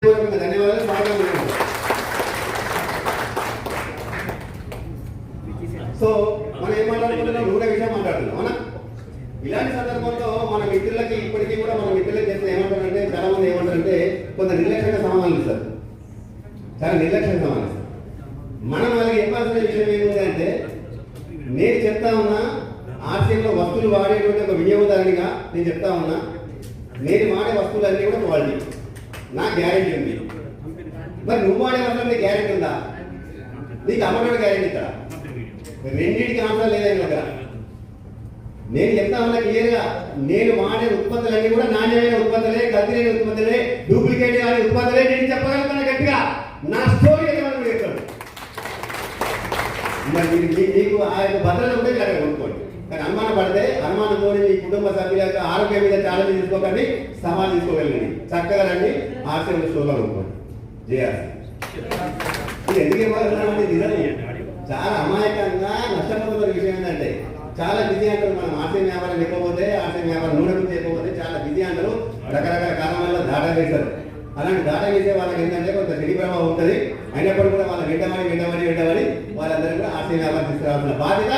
ధన్యవాదాలు. సో మనం ఏం మాట్లాడుకుంటున్నాం? రూఢ విషయం మాట్లాడుతున్నాం అవునా? ఇలాంటి సందర్భంలో మన మిత్రులకి ఇప్పటికీ కూడా మన మిత్రులకి చేస్తే ఏమంటారంటే, చాలా మంది ఏమంటారంటే కొంత నిర్లక్ష్యంగా సమాధానం ఇస్తారు, చాలా నిర్లక్ష్యంగా సమాధానం ఇస్తారు. మనం వాళ్ళకి చెప్పాల్సిన విషయం ఏమిటి అంటే, నేను చెప్తా ఉన్నా ఆర్సీఎంలో వస్తువులు వాడేటువంటి ఒక వినియోగదారునిగా నేను చెప్తా ఉన్నా, నేను వాడే వస్తువులన్నీ కూడా క్వాలిటీ, నా గ్యారెంటీ ఉంది. మరి నువ్వు వాడే వస్తువులు నీకు గ్యారెంటీ ఉందా? నీకు అమ్మటోడు గ్యారెంటీ ఇస్తాడా? రెండింటికి ఆన్సర్ లేదని దగ్గర. నేను చెప్తా ఉన్నా క్లియర్గా, నేను వాడే ఉత్పత్తులన్నీ కూడా నాణ్యమైన ఉత్పత్తులే, కల్తీ లేని ఉత్పత్తులే, డూప్లికేట్ కాని ఉత్పత్తులే. నేను చెప్పగలుగుతున్నా గట్టిగా, నా స్టోరీ ఎవరు చెప్తాడు. మరి మీకు ఆ యొక్క భద్రత ఉంటే అక్కడ కొనుక్కోండి. కానీ అనుమానం పడితే అనుమానంతో మీ కుటుంబ సభ్యుల యొక్క ఆరోగ్యం మీద ఛాలెంజ్ తీసుకోకండి, సవాల్ తీసుకోగలండి. చక్కగా రండి, ఆర్సీఎం స్టోర్లో కొనుక్కోండి. చేయాలి ఇది ఎందుకు ఇవ్వాలంటే నిజం చాలా అమాయకంగా నష్టపోతున్న విషయం ఏంటంటే, చాలా బిజీ అంటారు. మనం ఆర్సీఎం వ్యాపారం చెప్పకపోతే, ఆర్సీఎం వ్యాపారం నూనె గురించి చెప్పకపోతే చాలా బిజీ అంటారు. రకరకాల కారణాల దాటా వేశారు. అలాంటి దాటా వేసే వాళ్ళకి ఏంటంటే కొంత శని ప్రభావం ఉంటుంది. అయినప్పుడు కూడా వాళ్ళ వెంటబడి వాళ్ళందరూ కూడా ఆర్సీఎం వ్యాపారం తీసుకురావాల్సిన బాధ్యత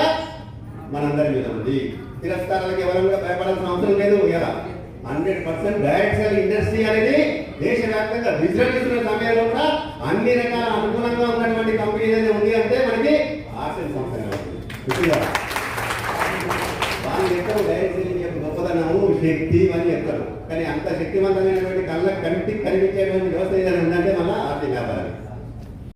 మనందరి మీద ఉంది. తిరస్కారాలకు ఎవరు కూడా భయపడాల్సిన అవసరం లేదు. ఇలా 100% డైరెక్ట్ సెల్ ఇండస్ట్రీ అనేది దేశవ్యాప్తంగా విజృంభిస్తున్న సమయంలో కూడా అన్ని రకాల అనుకూలంగా ఉన్నటువంటి కంపెనీ ఏదైనా ఉంది అంటే మనకి ఆర్సీఎం సంస్థ వాళ్ళు చెప్తారు. డైరెక్ట్ సెల్లింగ్ యొక్క గొప్పదనము, శక్తి అని చెప్తారు. కానీ అంత శక్తివంతమైనటువంటి కంటికి కనిపించేటువంటి వ్యవస్థ ఏదైనా ఉందంటే మళ్ళీ ఆర్థిక వ్యాపారం.